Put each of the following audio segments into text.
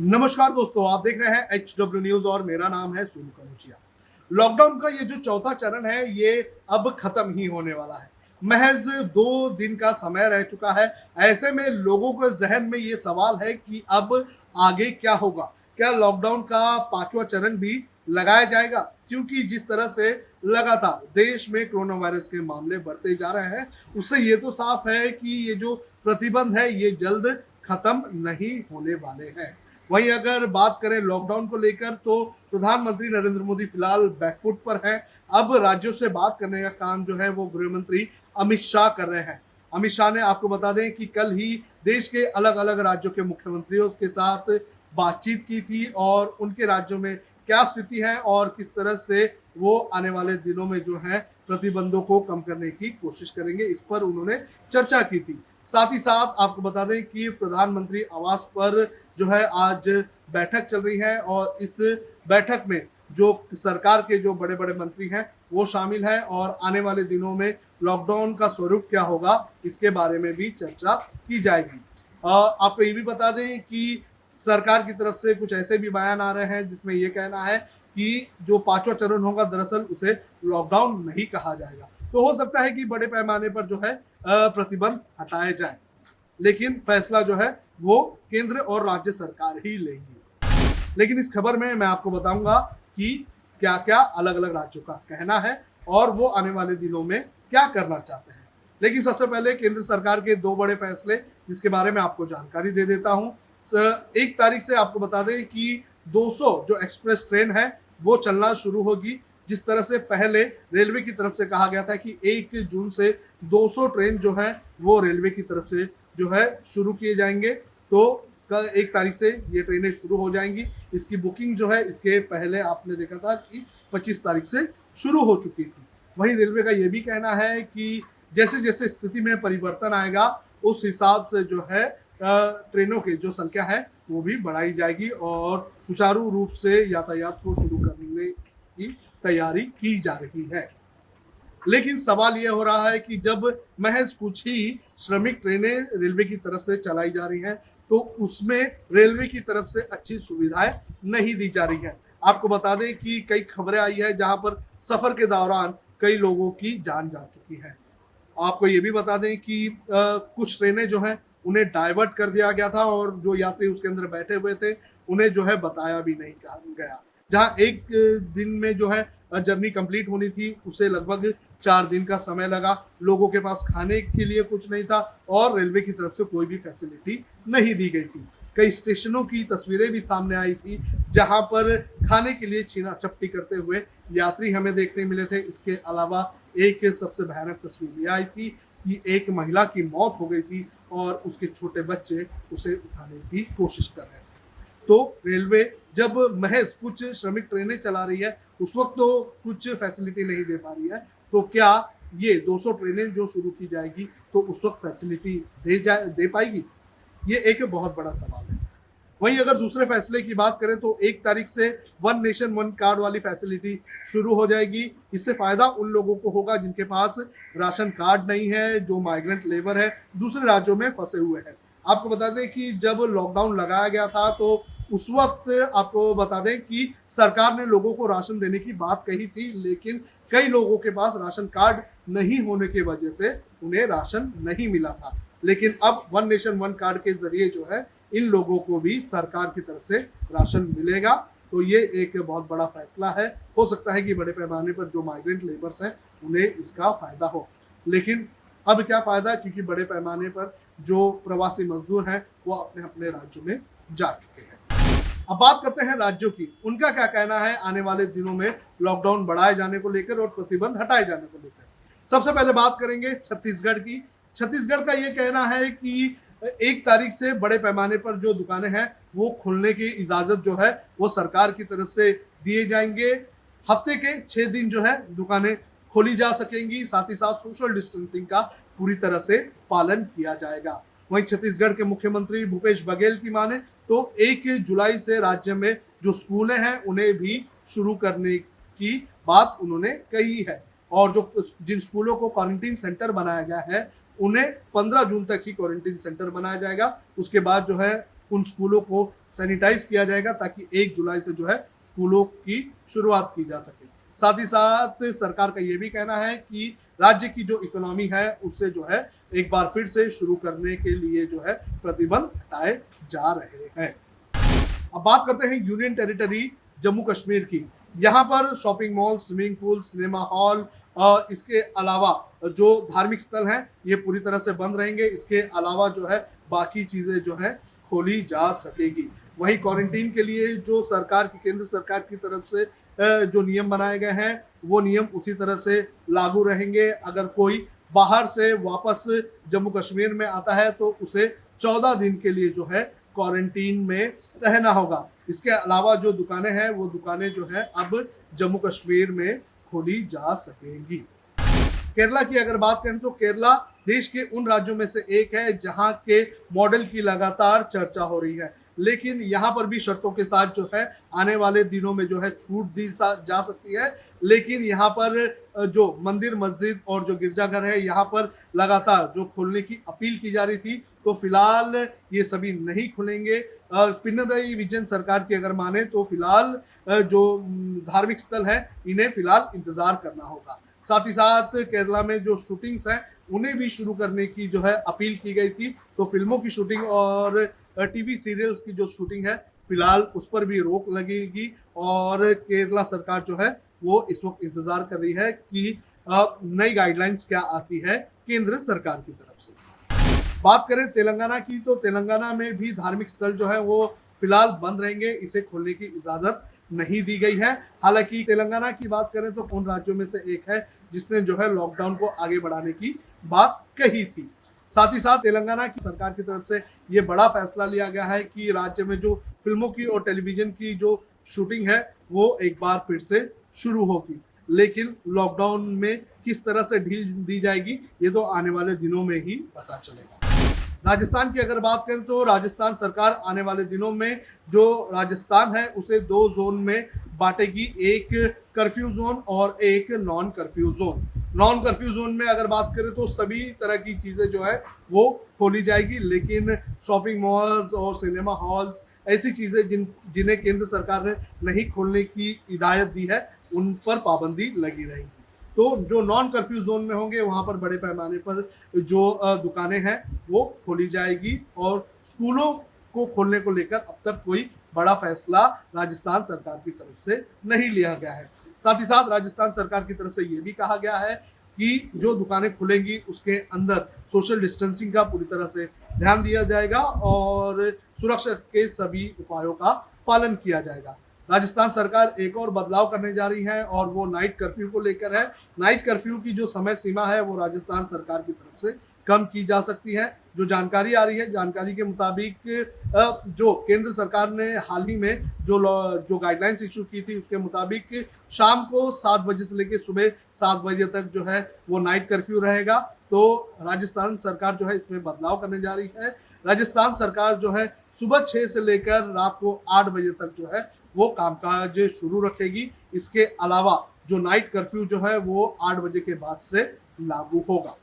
नमस्कार दोस्तों, आप देख रहे हैं HW न्यूज और मेरा नाम है सोनू कनौजिया। लॉकडाउन का ये जो चौथा चरण है ये अब खत्म ही होने वाला है। महज 2 दिन का समय रह चुका है। ऐसे में लोगों के जहन में ये सवाल है कि अब आगे क्या होगा। क्या लॉकडाउन का पांचवा चरण भी लगाया जाएगा? क्योंकि जिस तरह से लगातार देश में कोरोना वायरस के मामले बढ़ते जा रहे हैं, उससे ये तो साफ है कि ये जो प्रतिबंध है ये जल्द खत्म नहीं होने वाले हैं। वहीं अगर बात करें लॉकडाउन को लेकर तो प्रधानमंत्री नरेंद्र मोदी फिलहाल बैकफुट पर हैं। अब राज्यों से बात करने का काम जो है वो गृह मंत्री अमित शाह कर रहे हैं। अमित शाह ने आपको बता दें कि कल ही देश के अलग अलग राज्यों के मुख्यमंत्रियों के साथ बातचीत की थी और उनके राज्यों में क्या स्थिति है और किस तरह से वो आने वाले दिनों में जो है प्रतिबंधों को कम करने की कोशिश करेंगे, इस पर उन्होंने चर्चा की थी। साथ ही साथ आपको बता दें कि प्रधानमंत्री आवास पर जो है आज बैठक चल रही है और इस बैठक में जो सरकार के जो बड़े बड़े मंत्री हैं वो शामिल हैं और आने वाले दिनों में लॉकडाउन का स्वरूप क्या होगा इसके बारे में भी चर्चा की जाएगी। आपको ये भी बता दें कि सरकार की तरफ से कुछ ऐसे भी बयान आ रहे हैं जिसमें ये कहना है कि जो पांचवा चरण होगा दरअसल उसे लॉकडाउन नहीं कहा जाएगा। तो हो सकता है कि बड़े पैमाने पर जो है प्रतिबंध हटाए जाए, लेकिन फैसला जो है वो केंद्र और राज्य सरकार ही लेंगी। लेकिन इस खबर में मैं आपको बताऊंगा कि क्या क्या अलग अलग राज्यों का कहना है और वो आने वाले दिनों में क्या करना चाहते हैं। लेकिन सबसे पहले केंद्र सरकार के 2 बड़े फैसले जिसके बारे में आपको जानकारी दे देता हूं। 1 तारीख से आपको बता दें कि 200 जो एक्सप्रेस ट्रेन है वो चलना शुरू होगी। जिस तरह से पहले रेलवे की तरफ से कहा गया था कि 1 जून से 200 ट्रेन जो है वो रेलवे की तरफ से जो है शुरू किए जाएंगे, तो 1 तारीख से ये ट्रेनें शुरू हो जाएंगी। इसकी बुकिंग जो है इसके पहले आपने देखा था कि 25 तारीख से शुरू हो चुकी थी। वहीं रेलवे का ये भी कहना है कि जैसे जैसे स्थिति में परिवर्तन आएगा उस हिसाब से जो है ट्रेनों की जो संख्या है वो भी बढ़ाई जाएगी और सुचारू रूप से यातायात को शुरू करने की तैयारी की जा रही है। लेकिन सवाल यह हो रहा है कि जब महज कुछ ही श्रमिक ट्रेनें रेलवे की तरफ से चलाई जा रही हैं तो उसमें रेलवे की तरफ से अच्छी सुविधाएं नहीं दी जा रही हैं। आपको बता दें कि कई खबरें आई है जहां पर सफर के दौरान कई लोगों की जान जा चुकी है। आपको ये भी बता दें कि कुछ ट्रेनें जो हैं उन्हें डाइवर्ट कर दिया गया था और जो यात्री उसके अंदर बैठे हुए थे उन्हें जो है बताया भी नहीं गया। जहां 1 दिन में जो है जर्नी कंप्लीट होनी थी उसे लगभग 4 दिन का समय लगा। लोगों के पास खाने के लिए कुछ नहीं था और रेलवे की तरफ से कोई भी फैसिलिटी नहीं दी गई थी। कई स्टेशनों की तस्वीरें भी सामने आई थी जहां पर खाने के लिए छीना चपटी करते हुए यात्री हमें देखने मिले थे। इसके अलावा एक सबसे भयानक तस्वीर ये आई थी कि एक महिला की मौत हो गई थी और उसके छोटे बच्चे उसे उठाने की कोशिश कर रहे थे। तो रेलवे जब महज कुछ श्रमिक ट्रेनें चला रही है उस वक्त तो कुछ फैसिलिटी नहीं दे पा रही है, तो क्या ये 200 ट्रेनें जो शुरू की जाएगी तो उस वक्त फैसिलिटी दे पाएगी? ये एक बहुत बड़ा सवाल है। वहीं अगर दूसरे फैसले की बात करें तो 1 तारीख से 1 नेशन 1 कार्ड वाली फैसिलिटी शुरू हो जाएगी। इससे फायदा उन लोगों को होगा जिनके पास राशन कार्ड नहीं है, जो माइग्रेंट लेबर है, दूसरे राज्यों में फंसे हुए हैं। आपको बता दें कि जब लॉकडाउन लगाया गया था तो उस वक्त आपको बता दें कि सरकार ने लोगों को राशन देने की बात कही थी, लेकिन कई लोगों के पास राशन कार्ड नहीं होने की वजह से उन्हें राशन नहीं मिला था। लेकिन अब 1 नेशन 1 कार्ड के जरिए जो है इन लोगों को भी सरकार की तरफ से राशन मिलेगा। तो ये एक बहुत बड़ा फैसला है। हो सकता है कि बड़े पैमाने पर जो माइग्रेंट लेबर्स हैं उन्हें इसका फायदा हो, लेकिन अब क्या फायदा, क्योंकि बड़े पैमाने पर जो प्रवासी मजदूर हैं वो अपने अपने राज्यों में जा चुके हैं। अब बात करते हैं राज्यों की, उनका क्या कहना है आने वाले दिनों में लॉकडाउन बढ़ाए जाने को लेकर और प्रतिबंध हटाए जाने को लेकर। सबसे पहले बात करेंगे छत्तीसगढ़ की। छत्तीसगढ़ का ये कहना है कि 1 तारीख से बड़े पैमाने पर जो दुकानें हैं वो खुलने की इजाजत जो है वो सरकार की तरफ से दिए जाएंगे। हफ्ते के 6 दिन जो है दुकानें खोली जा सकेंगी, साथ ही साथ सोशल डिस्टेंसिंग का पूरी तरह से पालन किया जाएगा। वहीं छत्तीसगढ़ के मुख्यमंत्री भूपेश बघेल की माने तो 1 जुलाई से राज्य में जो स्कूलें हैं उन्हें भी शुरू करने की बात उन्होंने कही है और जो जिन स्कूलों को क्वारंटीन सेंटर बनाया गया है उन्हें 15 जून तक ही क्वारंटीन सेंटर बनाया जाएगा। उसके बाद जो है उन स्कूलों को सैनिटाइज किया जाएगा ताकि 1 जुलाई से जो है स्कूलों की शुरुआत की जा सके। साथ ही साथ सरकार का ये भी कहना है कि राज्य की जो इकोनॉमी है उससे जो है एक बार फिर से शुरू करने के लिए जो है प्रतिबंध हटाए जा रहे हैं। अब बात करते हैं यूनियन टेरिटरी जम्मू कश्मीर की। यहाँ पर shopping mall, swimming pool, cinema hall, इसके अलावा जो धार्मिक स्थल हैं ये पूरी तरह से बंद रहेंगे। इसके अलावा जो है बाकी चीज़ें जो है खोली जा सकेगी। वहीं क्वारंटीन के लिए जो सरकार की, केंद्र सरकार की तरफ से जो नियम बनाए गए हैं वो नियम उसी तरह से लागू रहेंगे। अगर कोई बाहर से वापस जम्मू कश्मीर में आता है तो उसे 14 दिन के लिए जो है क्वारंटीन में रहना होगा। इसके अलावा जो दुकानें हैं वो दुकानें जो है अब जम्मू कश्मीर में खोली जा सकेंगी। केरला की अगर बात करें तो केरला देश के उन राज्यों में से एक है जहां के मॉडल की लगातार चर्चा हो रही है, लेकिन यहाँ पर भी शर्तों के साथ जो है आने वाले दिनों में जो है छूट दी जा सकती है। लेकिन यहाँ पर जो मंदिर, मस्जिद और जो गिरजाघर है यहाँ पर लगातार जो खोलने की अपील की जा रही थी, तो फिलहाल ये सभी नहीं खुलेंगे। पिनरई विजयन सरकार की अगर माने तो फिलहाल जो धार्मिक स्थल है इन्हें फिलहाल इंतजार करना होगा। साथ ही साथ केरला में जो शूटिंग्स हैं उन्हें भी शुरू करने की जो है अपील की गई थी, तो फिल्मों की शूटिंग और टीवी सीरियल्स की जो शूटिंग है फिलहाल उस पर भी रोक लगेगी। और केरला सरकार जो है वो इस वक्त इंतजार कर रही है कि नई गाइडलाइंस क्या आती है केंद्र सरकार की तरफ से। बात करें तेलंगाना की तो तेलंगाना में भी धार्मिक स्थल जो है वो फिलहाल बंद रहेंगे, इसे खोलने की इजाजत नहीं दी गई है। हालांकि तेलंगाना की बात करें तो उन राज्यों में से एक है जिसने जो है लॉकडाउन को आगे बढ़ाने की बात कही थी। साथ ही साथ तेलंगाना की सरकार की तरफ से ये बड़ा फैसला लिया गया है कि राज्य में जो फिल्मों की और टेलीविजन की जो शूटिंग है वो एक बार फिर से शुरू होगी, लेकिन लॉकडाउन में किस तरह से ढील दी जाएगी ये तो आने वाले दिनों में ही पता चलेगा। राजस्थान की अगर बात करें तो राजस्थान सरकार आने वाले दिनों में जो राजस्थान है उसे 2 जोन में बांटेगी, एक कर्फ्यू जोन और एक non curfew zone. Non curfew zone में अगर बात करें तो सभी तरह की चीज़ें जो है वो खोली जाएगी, लेकिन शॉपिंग मॉल्स और सिनेमा हॉल्स ऐसी चीज़ें जिन्हें केंद्र सरकार ने नहीं खोलने की हिदायत दी है उन पर पाबंदी लगी रहेगी। तो जो नॉन कर्फ्यू जोन में होंगे वहाँ पर बड़े पैमाने पर जो दुकानें हैं वो खोली जाएगी। और स्कूलों को खोलने को लेकर अब तक कोई बड़ा फैसला राजस्थान सरकार की तरफ से नहीं लिया गया है। साथ ही साथ राजस्थान सरकार की तरफ से ये भी कहा गया है कि जो दुकानें खुलेंगी उसके अंदर सोशल डिस्टेंसिंग का पूरी तरह से ध्यान दिया जाएगा और सुरक्षा के सभी उपायों का पालन किया जाएगा। राजस्थान सरकार एक और बदलाव करने जा रही है और वो नाइट कर्फ्यू को लेकर है। नाइट कर्फ्यू की जो समय सीमा है वो राजस्थान सरकार की तरफ से कम की जा सकती है। जो जानकारी आ रही है, जानकारी के मुताबिक जो केंद्र सरकार ने हाल ही में जो गाइडलाइंस इशू की थी उसके मुताबिक शाम को 7 बजे से लेकर सुबह 7 बजे तक जो है वो नाइट कर्फ्यू रहेगा। तो राजस्थान सरकार जो है इसमें बदलाव करने जा रही है। राजस्थान सरकार जो है सुबह 6 से लेकर रात को 8 बजे तक जो है वो कामकाज शुरू रखेगी। इसके अलावा जो नाइट कर्फ्यू जो है वो 8 बजे के बाद से लागू होगा।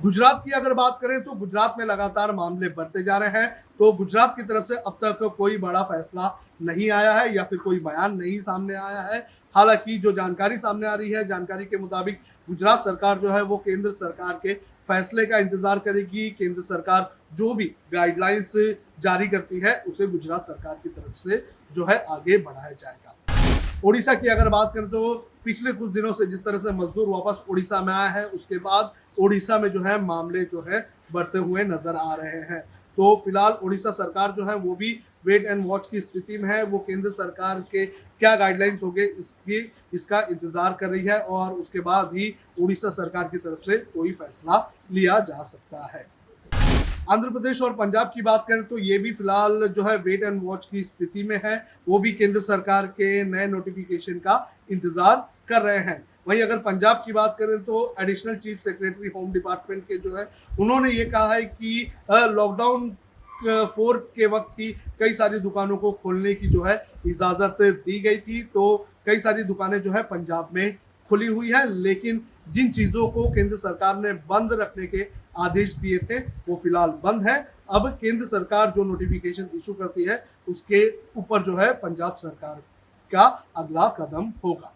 गुजरात की अगर बात करें तो गुजरात में लगातार मामले बढ़ते जा रहे हैं। तो गुजरात की तरफ से अब तक कोई बड़ा फैसला नहीं आया है या फिर कोई बयान नहीं सामने आया है। हालांकि जो जानकारी सामने आ रही है, जानकारी के मुताबिक गुजरात सरकार जो है वो केंद्र सरकार के फैसले का इंतजार करेगी। केंद्र सरकार जो भी गाइडलाइंस जारी करती है उसे गुजरात सरकार की तरफ से जो है आगे बढ़ाया जाएगा। ओडिशा की अगर बात करें तो पिछले कुछ दिनों से जिस तरह से मजदूर वापस ओडिशा में आए हैं उसके बाद ओडिशा में जो है मामले जो है बढ़ते हुए नजर आ रहे हैं। तो फिलहाल ओडिशा सरकार जो है वो भी वेट एंड वॉच की स्थिति में है। वो केंद्र सरकार के क्या गाइडलाइंस होंगे इसका इंतजार कर रही है और उसके बाद ही ओडिशा सरकार की तरफ से कोई फैसला लिया जा सकता है। आंध्र प्रदेश और पंजाब की बात करें तो ये भी फिलहाल जो है वेट एंड वॉच की स्थिति में है। वो भी केंद्र सरकार के नए नोटिफिकेशन का इंतजार कर रहे हैं। वहीं अगर पंजाब की बात करें तो additional chief secretary home department के जो है उन्होंने ये कहा है कि लॉकडाउन 4 के वक्त ही कई सारी दुकानों को खोलने की जो है इजाज़त दी गई थी। तो कई सारी दुकानें जो है पंजाब में खुली हुई है, लेकिन जिन चीज़ों को केंद्र सरकार ने बंद रखने के आदेश दिए थे वो फिलहाल बंद है अब केंद्र सरकार जो नोटिफिकेशन इशू करती है उसके ऊपर जो है पंजाब सरकार का अगला कदम होगा।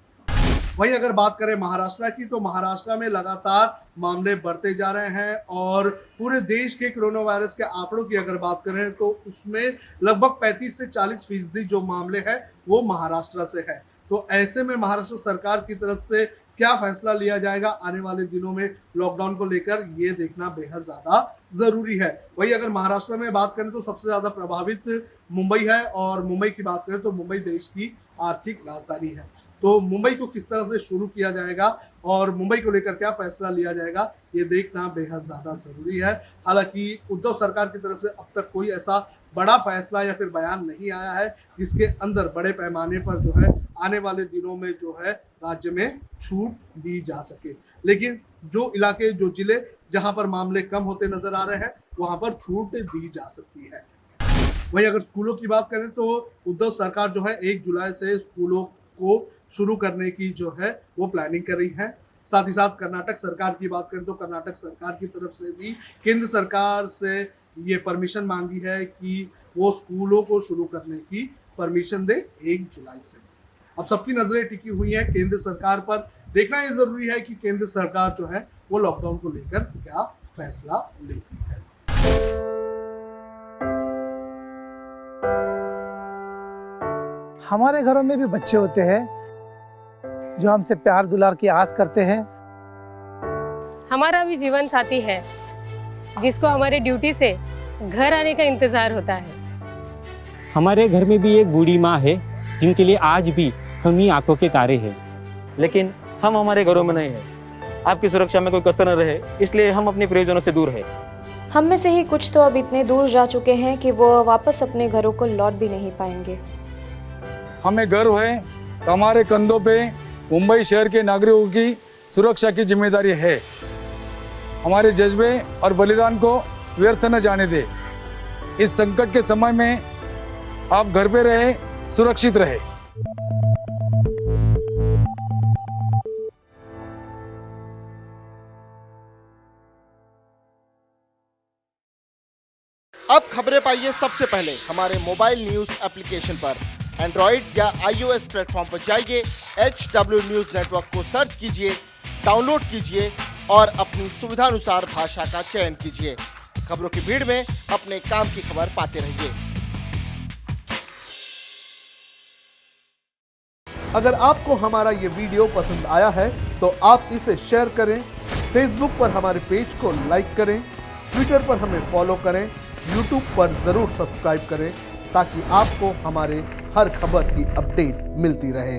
वहीं अगर बात करें महाराष्ट्र की, तो महाराष्ट्र में लगातार मामले बढ़ते जा रहे हैं और पूरे देश के कोरोना वायरस के आंकड़ों की अगर बात करें तो उसमें लगभग 35 से 40% जो मामले हैं वो महाराष्ट्र से है। तो ऐसे में महाराष्ट्र सरकार की तरफ से क्या फैसला लिया जाएगा आने वाले दिनों में लॉकडाउन को लेकर, ये देखना बेहद ज्यादा जरूरी है। वही अगर महाराष्ट्र में बात करें तो सबसे ज्यादा प्रभावित मुंबई है और मुंबई की बात करें तो मुंबई देश की आर्थिक राजधानी है। तो मुंबई को किस तरह से शुरू किया जाएगा और मुंबई को लेकर क्या फैसला लिया जाएगा, ये देखना बेहद ज्यादा जरूरी है। हालांकि उद्धव सरकार की तरफ से अब तक कोई ऐसा बड़ा फैसला या फिर बयान नहीं आया है जिसके अंदर बड़े पैमाने पर जो है आने वाले दिनों में जो है राज्य में छूट दी जा सके। लेकिन जो इलाके, जो जिले जहां पर मामले कम होते नजर आ रहे हैं वहां पर छूट दी जा सकती है। वहीं अगर स्कूलों की बात करें तो उद्धव सरकार जो है 1 जुलाई से स्कूलों को शुरू करने की जो है वो प्लानिंग कर रही है। साथ ही साथ कर्नाटक सरकार की बात करें तो कर्नाटक सरकार की तरफ से भी केंद्र सरकार से ये परमिशन मांगी है कि वो स्कूलों को शुरू करने की परमिशन दे 1 जुलाई से। अब सबकी नजरें टिकी हुई है केंद्र सरकार पर। देखना ये जरूरी है कि केंद्र सरकार जो है वो लॉकडाउन को लेकर क्या फैसला लेती है। हमारे घरों में भी बच्चे होते हैं जो हमसे प्यार दुलार की आस करते हैं। हमारा भी जीवन साथी है जिसको हमारे ड्यूटी से घर आने का इंतजार होता है। हमारे घर में भी एक बूढ़ी माँ है जिनके लिए आज भी हम ही आंखों के तारे हैं। लेकिन हम हमारे घरों में नहीं हैं। आपकी सुरक्षा में कोई कसर न रहे, इसलिए हम अपने प्रियजनों से दूर हैं। हम में से ही कुछ तो अब इतने दूर जा चुके हैं कि वो वापस अपने घरों को लौट भी नहीं पाएंगे। हमें गर्व है कि हमारे कंधों पे मुंबई शहर के नागरिकों की सुरक्षा की जिम्मेदारी है। हमारे जज्बे और बलिदान को व्यर्थ न जाने दे। इस संकट के समय में आप घर पे रहे, सुरक्षित रहे। अब खबरें पाइए सबसे पहले हमारे मोबाइल न्यूज एप्लीकेशन पर। एंड्रॉइड या iOS प्लेटफॉर्म पर जाइए, HW न्यूज नेटवर्क को सर्च कीजिए, डाउनलोड कीजिए और अपनी सुविधानुसार भाषा का चयन कीजिए। खबरों की भीड़ में अपने काम की खबर पाते रहिए। अगर आपको हमारा ये वीडियो पसंद आया है तो आप इसे शेयर करें, फेसबुक पर हमारे पेज को लाइक करें, ट्विटर पर हमें फॉलो करें, यूट्यूब पर जरूर सब्सक्राइब करें ताकि आपको हमारे हर खबर की अपडेट मिलती रहे।